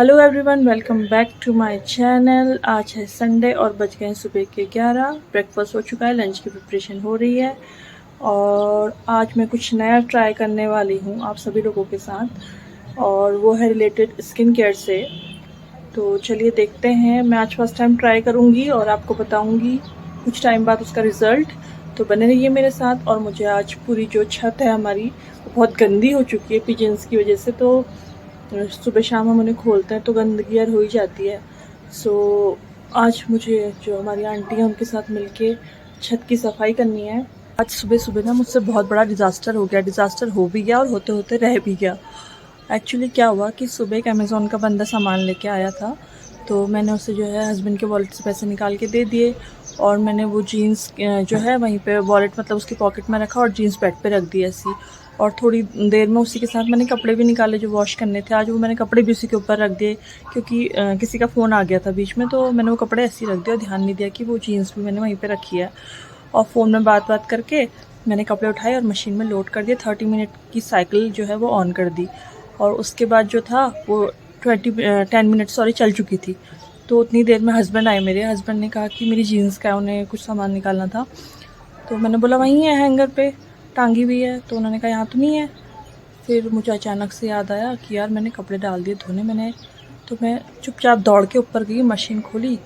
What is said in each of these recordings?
Hello everyone, welcome back to my channel. आज है Sunday और बज गए हैं सुबह के 11। ब्रेकफास्ट हो चुका है, लंच की प्रिपरेशन हो रही है और आज मैं कुछ नया ट्राई करने वाली हूँ आप सभी लोगों के साथ, और वो है रिलेटेड स्किन केयर से। तो चलिए देखते हैं। मैं आज फर्स्ट टाइम ट्राई करूँगी और आपको बताऊँगी कुछ टाइम बाद उसका रिज़ल्ट। तो बने रहिए मेरे साथ। और मुझे आज पूरी जो छत है हमारी वो बहुत गंदी हो चुकी है पिजन्स की वजह से, तो सुबह शाम हम उन्हें खोलते हैं तो गंदगी यार हो ही जाती है। सो आज मुझे जो हमारी आंटी है उनके साथ मिलके छत की सफाई करनी है। आज सुबह सुबह ना मुझसे बहुत बड़ा डिज़ास्टर हो भी गया और होते होते रह भी गया। एक्चुअली क्या हुआ कि सुबह एक अमेज़ोन का बंदा सामान लेके आया था, तो मैंने उसे जो है हस्बैंड के वॉलेट से पैसे निकाल के दे दिए और मैंने वो जीन्स जो है वहीं पे वॉलेट मतलब उसकी पॉकेट में रखा और जीन्स बेड पे रख दी ऐसी। और थोड़ी देर में उसी के साथ मैंने कपड़े भी निकाले जो वॉश करने थे आज, वो मैंने कपड़े भी उसी के ऊपर रख दिए क्योंकि किसी का फ़ोन आ गया था बीच में, तो मैंने वो कपड़े ऐसे ही रख दिया और ध्यान नहीं दिया कि वो जीन्स भी मैंने वहीं पर रखी है। और फ़ोन में बात करके मैंने कपड़े उठाए और मशीन में लोड कर दिए। 30 मिनट की साइकिल जो है वो ऑन कर दी और उसके बाद जो था वो 10 मिनट चल चुकी थी। तो उतनी देर में हस्बैंड आए। मेरे हस्बैंड ने कहा कि मेरी जीन्स का है, उन्हें कुछ सामान निकालना था। तो मैंने बोला वहीं है, हैंगर पे टांगी हुई है। तो उन्होंने कहा यहाँ तो नहीं है। फिर मुझे अचानक से याद आया कि यार मैंने कपड़े डाल दिए धोने मैंने। तो मैं चुपचाप दौड़ के ऊपर गई, मशीन खोली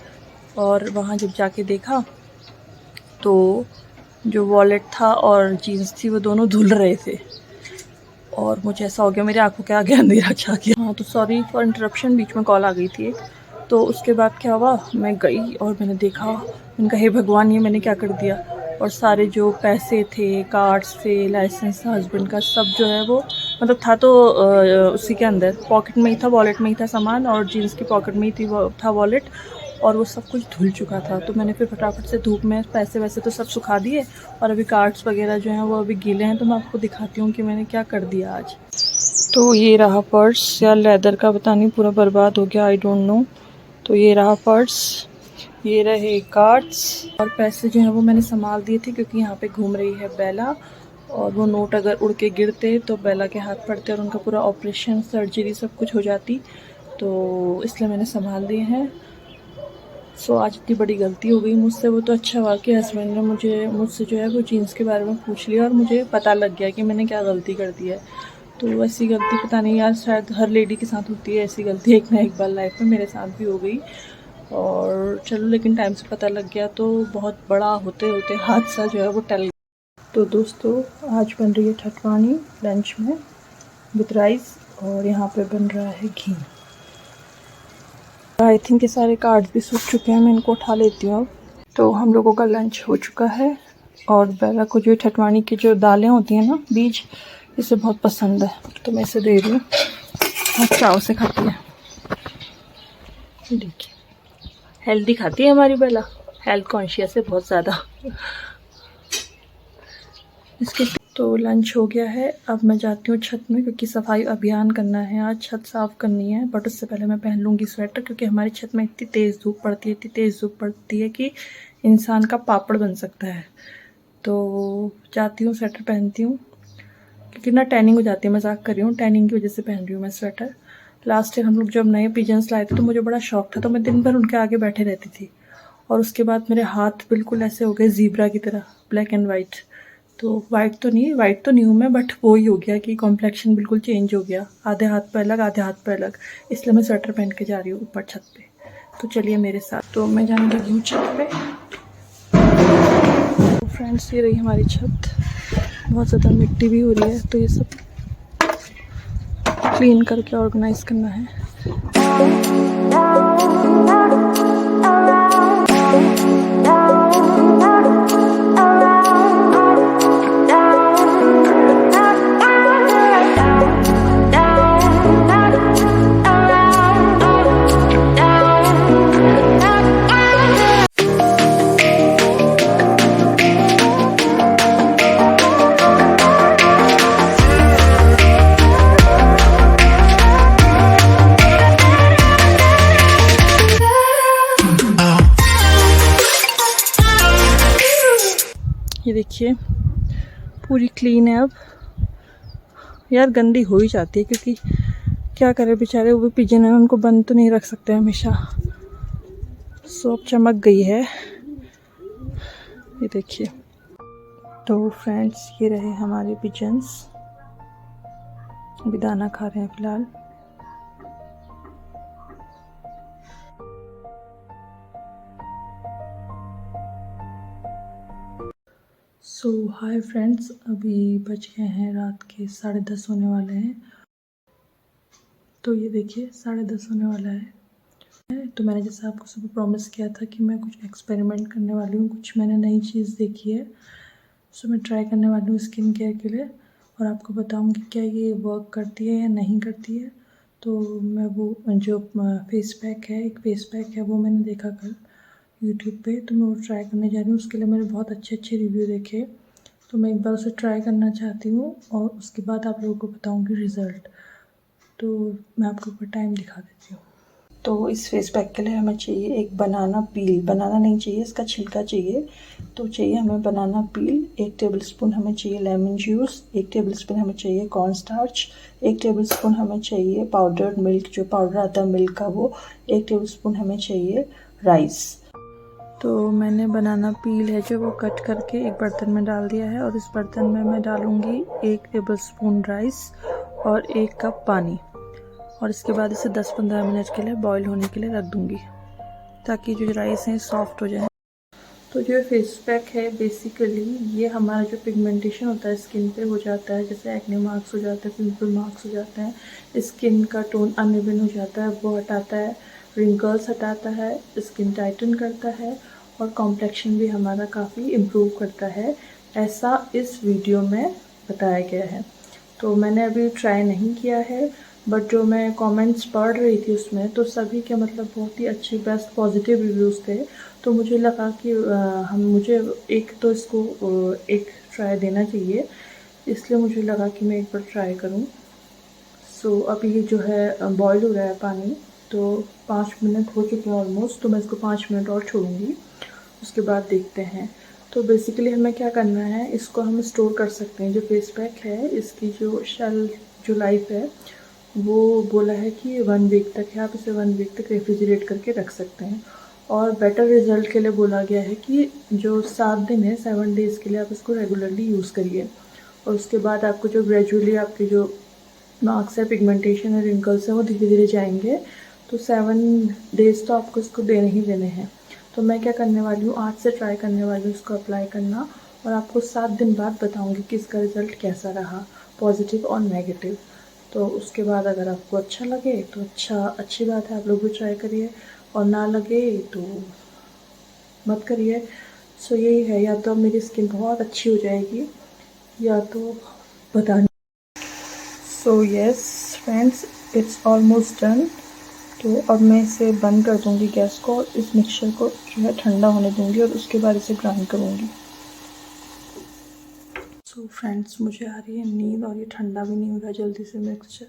और वहाँ जब जाके देखा तो जो वॉलेट था और जीन्स थी वो दोनों धुल रहे थे और मुझे ऐसा हो गया मेरी आंखों के आगे अंधेरा छा गया। हाँ, तो सॉरी फॉर इंटरप्शन, बीच में कॉल आ गई थी एक। तो उसके बाद क्या हुआ, मैं गई और मैंने देखा, मैंने कहा हे भगवान ये मैंने क्या कर दिया। और सारे जो पैसे थे, कार्ड्स थे, लाइसेंस था हस्बैंड का, सब जो है वो मतलब था तो उसी के अंदर पॉकेट में ही था, वॉलेट में ही था सामान और जीन्स की पॉकेट में ही थी वो था वॉलेट, और वो सब कुछ धुल चुका था। तो मैंने फिर फटाफट से धूप में पैसे वैसे तो सब सुखा दिए और अभी कार्ड्स वगैरह जो हैं वो अभी गीले हैं। तो मैं आपको दिखाती हूँ कि मैंने क्या कर दिया आज। तो ये रहा पर्स, या लेदर का पता नहीं, पूरा बर्बाद हो गया, आई डोंट नो। तो ये रहा पर्स, ये रहे कार्ड्स और पैसे जो हैं वो मैंने संभाल दिए थे क्योंकि यहाँ पे घूम रही है बेला और वो नोट अगर उड़ के गिरते तो बेला के हाथ पड़ते और उनका पूरा ऑपरेशन सर्जरी सब कुछ हो जाती, तो इसलिए मैंने संभाल दिए हैं। सो आज इतनी बड़ी गलती हो गई मुझसे। वो तो अच्छा हुआ कि हस्बैंड ने मुझसे जो है वो जीन्स के बारे में पूछ लिया और मुझे पता लग गया कि मैंने क्या गलती कर दी है। तो ऐसी गलती पता नहीं यार, शायद हर लेडी के साथ होती है ऐसी गलती एक ना एक बार लाइफ में, मेरे साथ भी हो गई। और चलो लेकिन टाइम से पता लग गया तो बहुत बड़ा होते होते हादसा जो है वो टल गया। तो दोस्तों आज बन रही है ठटवानी लंच में विद राइस और यहाँ पे बन रहा है घी। आई थिंक ये सारे कार्ड्स भी सूख चुके हैं, मैं इनको उठा लेती हूँ अब। तो हम लोगों का लंच हो चुका है और बेला को जो ठटवानी की जो दालें होती हैं ना, बीज, इसे बहुत पसंद है तो मैं इसे दे रही हूँ और चाव से खाती है। देखिए हेल्दी खाती है हमारी बेला, हेल्थ कॉन्शियस है बहुत ज़्यादा इसके। तो लंच हो गया है, अब मैं जाती हूँ छत में क्योंकि सफाई अभियान करना है आज, छत साफ़ करनी है। बट उससे पहले मैं पहन लूँगी स्वेटर क्योंकि हमारी छत में इतनी तेज़ धूप पड़ती है कि इंसान का पापड़ बन सकता है। तो जाती हूँ स्वेटर पहनती हूँ क्योंकि ना टैनिंग हो जाती है, मजाक कर रही हूँ, टैनिंग की वजह से पहन रही हूँ मैं स्वेटर। लास्ट ईयर हम लोग जब नए पिजन्स लाए थे तो मुझे बड़ा शौक था, तो मैं दिन भर उनके आगे बैठे रहती थी और उसके बाद मेरे हाथ बिल्कुल ऐसे हो गए ज़ीब्रा की तरह, ब्लैक एंड वाइट। तो वाइट तो नहीं हूँ मैं, बट वो ही हो गया कि कॉम्प्लेक्शन बिल्कुल चेंज हो गया, आधे हाथ पे अलग आधे हाथ पे अलग। इसलिए मैं स्वेटर पहन के जा रही हूँ ऊपर छत पे। तो चलिए मेरे साथ। तो मैं जाने लगी हूँ छत पे। तो फ्रेंड्स ये रही हमारी छत, बहुत ज़्यादा मिट्टी भी हो रही है तो ये सब क्लीन करके ऑर्गेनाइज करना है। ये देखिए पूरी क्लीन है अब। यार गंदी हो ही जाती है क्योंकि क्या करे बेचारे, वो भी पिजन है, उनको बंद तो नहीं रख सकते हमेशा। सो अब चमक गई है, ये देखिए। तो फ्रेंड्स, ये रहे हमारे पिजन्स, अभी दाना खा रहे हैं फिलहाल। सो हाय फ्रेंड्स, अभी बज गए हैं रात के 10:30 होने वाले हैं। तो ये देखिए 10:30 होने वाला है। तो मैंने जैसे आपको सुबह प्रॉमिस किया था कि मैं कुछ एक्सपेरिमेंट करने वाली हूँ, कुछ मैंने नई चीज़ देखी है। सो मैं ट्राई करने वाली हूँ स्किन केयर के लिए, और आपको बताऊँगी क्या ये वर्क करती है या नहीं करती है। तो मैं वो जो फेस पैक है, एक फेस पैक है, वो मैंने देखा कल यूट्यूब पे, तो मैं वो ट्राई करने जा रही हूँ। उसके लिए मैंने बहुत अच्छे अच्छे रिव्यू देखे, तो मैं एक बार उसे ट्राई करना चाहती हूँ और उसके बाद आप लोगों को बताऊँगी रिज़ल्ट। तो मैं आपको ऊपर टाइम दिखा देती हूँ। तो इस फेस पैक के लिए हमें चाहिए एक बनाना पील, बनाना नहीं चाहिए, इसका छिलका चाहिए। तो चाहिए हमें बनाना पील, 1 टेबलस्पून हमें चाहिए लेमन जूस, 1 टेबलस्पून हमें चाहिए कॉर्न स्टार्च, 1 टेबलस्पून हमें चाहिए पाउडर्ड मिल्क, जो पाउडर आता है मिल्क का वो, 1 टेबलस्पून हमें चाहिए राइस। तो मैंने बनाना पील है जो वो कट करके एक बर्तन में डाल दिया है, और इस बर्तन में मैं डालूँगी 1 टेबलस्पून राइस और 1 कप पानी, और इसके बाद इसे 10-15 मिनट के लिए बॉईल होने के लिए रख दूँगी, ताकि जो राइस हैं सॉफ्ट हो जाए। तो जो फेस पैक है बेसिकली ये हमारा जो पिगमेंटेशन होता है स्किन पे हो जाता है, जैसे एक्ने मार्क्स हो जाते हैं, पिंपल मार्क्स हो जाते हैं, स्किन का टोन अनइवन हो जाता है, वो हटाता है, रिंकल्स हटाता है, स्किन टाइटन करता है, और कॉम्प्लेक्शन भी हमारा काफ़ी इम्प्रूव करता है, ऐसा इस वीडियो में बताया गया है। तो मैंने अभी ट्राई नहीं किया है, बट जो मैं कमेंट्स पढ़ रही थी उसमें तो सभी के मतलब बहुत ही अच्छे बेस्ट पॉजिटिव रिव्यूज़ थे। तो मुझे लगा कि मुझे एक तो इसको एक ट्राई देना चाहिए, इसलिए मुझे लगा कि मैं एक बार ट्राई करूं। सो अभी ये जो है बॉईल हो रहा है पानी, तो 5 मिनट हो चुके हैं ऑलमोस्ट, तो मैं इसको 5 मिनट और छोड़ूंगी, उसके बाद देखते हैं। तो बेसिकली हमें क्या करना है, इसको हम स्टोर कर सकते हैं। जो फेस पैक है इसकी जो शेल्फ जो लाइफ है वो बोला है कि 1 वीक तक है, आप इसे 1 वीक तक रेफ्रिजरेट करके रख सकते हैं। और बेटर रिजल्ट के लिए बोला गया है कि जो 7 दिन है, 7 डेज़ के लिए आप इसको रेगुलरली यूज़ करिए, और उसके बाद आपको जो ग्रेजुअली आपके जो मार्क्स है, पिगमेंटेशन है, रिंकल्स हैं, वो धीरे धीरे जाएंगे। तो 7 डेज़ तो आपको इसको देने ही देने हैं। तो मैं क्या करने वाली हूँ, आज से ट्राई करने वाली हूँ इसको अप्लाई करना, और आपको 7 दिन बाद बताऊँगी कि इसका रिज़ल्ट कैसा रहा, पॉजिटिव और नेगेटिव। तो उसके बाद अगर आपको अच्छा लगे तो अच्छी बात है, आप लोग भी ट्राई करिए, और ना लगे तो मत करिए। सो यही है, या तो अब मेरी स्किन बहुत अच्छी हो जाएगी या तो पता नहीं। So yes friends, it's almost done. तो अब मैं इसे बंद कर दूंगी गैस को, और इस मिक्सचर को जो है ठंडा होने दूंगी, और उसके बाद इसे ग्राइंड करूंगी। सो फ्रेंड्स, मुझे आ रही है नींद, और ये ठंडा भी नहीं हो रहा जल्दी से मिक्सचर।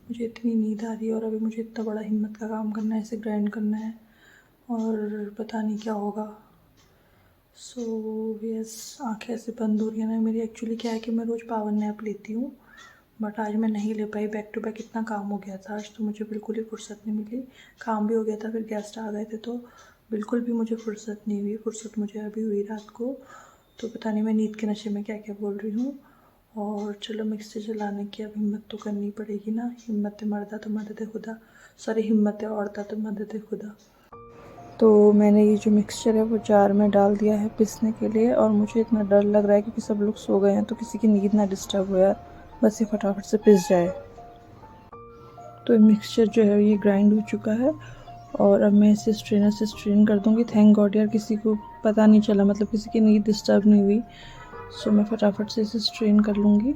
मुझे इतनी नींद आ रही है, और अभी मुझे इतना बड़ा हिम्मत का काम करना है, इसे ग्राइंड करना है, और पता नहीं क्या होगा। सो यस, आँखें ऐसे बंद हो रही है ना मेरी। एक्चुअली क्या है कि मैं रोज़ पावर नैप लेती हूँ, बट आज मैं नहीं ले पाई, बैक टू बैक इतना काम हो गया था आज, तो मुझे बिल्कुल ही फुर्सत नहीं मिली। काम भी हो गया था, फिर गेस्ट आ गए थे, तो बिल्कुल भी मुझे फुर्सत नहीं हुई। फुर्सत मुझे अभी हुई रात को, तो पता नहीं मैं नींद के नशे में क्या क्या बोल रही हूँ। और चलो मिक्सर चलाने की अब हिम्मत तो करनी पड़ेगी ना, हिम्मत मर्दा तो मदद खुदा, सॉरी हिम्मत औरता तो मदद खुदा। तो मैंने ये जो मिक्सचर है वो जार में डाल दिया है पीसने के लिए, और मुझे इतना डर लग रहा है क्योंकि सब लोग सो गए हैं, तो किसी की नींद ना डिस्टर्ब हो यार, बस ये फटाफट से पिस जाए। तो मिक्सचर जो है ये ग्राइंड हो चुका है, और अब मैं इसे स्ट्रेनर से स्ट्रेन कर दूंगी। थैंक गॉड यार, किसी को पता नहीं चला, मतलब किसी की नींद डिस्टर्ब नहीं हुई। सो मैं फटाफट से इसे स्ट्रेन कर लूँगी।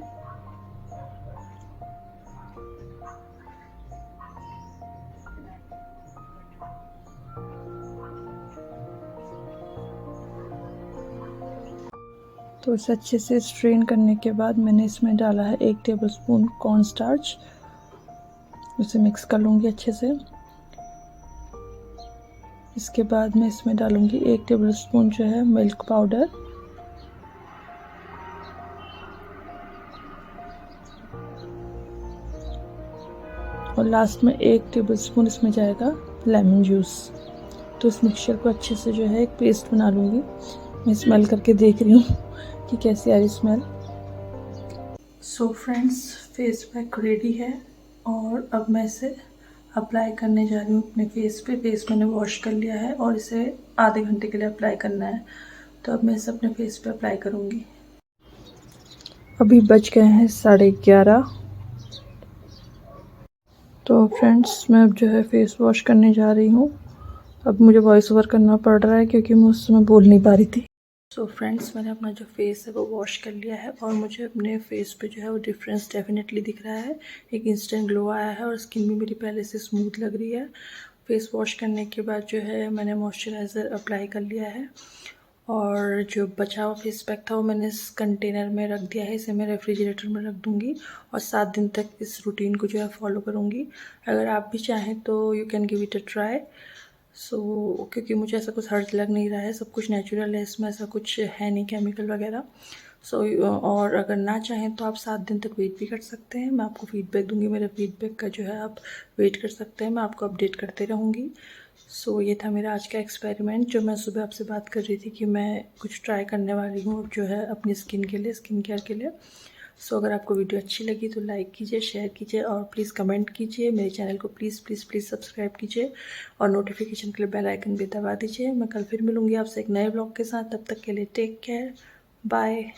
तो इसे अच्छे से स्ट्रेन करने के बाद मैंने इसमें डाला है 1 टेबलस्पून कॉर्न स्टार्च, उसे मिक्स कर लूँगी अच्छे से। इसके बाद मैं इसमें डालूँगी 1 टेबलस्पून जो है मिल्क पाउडर, और लास्ट में 1 टेबलस्पून इसमें जाएगा लेमन जूस। तो इस मिक्सचर को अच्छे से जो है एक पेस्ट बना लूँगी। मैं स्मेल करके देख रही हूँ कि कैसी आ रही smell. So friends, face pack ready है और अब मैं इसे अप्लाई करने जा रही हूँ अपने फेस पे। फेस मैंने वॉश कर लिया है और इसे आधे घंटे के लिए अप्लाई करना है। तो अब मैं इसे अपने फेस पे अप्लाई करूँगी। अभी बज गए हैं 11:30। तो फ्रेंड्स, मैं अब जो है फेस वॉश करने जा रही हूँ। अब मुझे वॉइस ओवर करना पड़ रहा है क्योंकि मैं उस समय बोल नहीं पा रही थी। सो फ्रेंड्स, मैंने अपना जो फेस है वो वॉश कर लिया है और मुझे अपने फेस पे जो है वो डिफरेंस डेफिनेटली दिख रहा है। एक इंस्टेंट ग्लो आया है और स्किन भी मेरी पहले से स्मूथ लग रही है। फेस वॉश करने के बाद जो है मैंने मॉइस्चराइज़र अप्लाई कर लिया है और जो बचा हुआ फेस पैक था वो मैंने इस कंटेनर में रख दिया है। इसे मैं रेफ्रिजरेटर में रख दूँगी और 7 दिन तक इस रूटीन को जो है फॉलो करूँगी। अगर आप भी चाहें तो you can give it a try. क्योंकि मुझे ऐसा कुछ हर्ज लग नहीं रहा है, सब कुछ नेचुरल है, इसमें ऐसा कुछ है नहीं केमिकल वगैरह। और अगर ना चाहें तो आप 7 दिन तक वेट भी कर सकते हैं। मैं आपको फीडबैक दूंगी, मेरे फीडबैक का जो है आप वेट कर सकते हैं, मैं आपको अपडेट करते रहूँगी। ये था मेरा आज का एक्सपेरिमेंट जो मैं सुबह आपसे बात कर रही थी कि मैं कुछ ट्राई करने वाली हूँ जो है अपनी स्किन के लिए, स्किन केयर के लिए। अगर आपको वीडियो अच्छी लगी तो लाइक कीजिए, शेयर कीजिए और प्लीज़ कमेंट कीजिए। मेरे चैनल को प्लीज़ प्लीज़ प्लीज़ सब्सक्राइब कीजिए और नोटिफिकेशन के लिए बेल आइकन भी दबा दीजिए। मैं कल फिर मिलूँगी आपसे एक नए ब्लॉग के साथ। तब तक के लिए टेक केयर, बाय।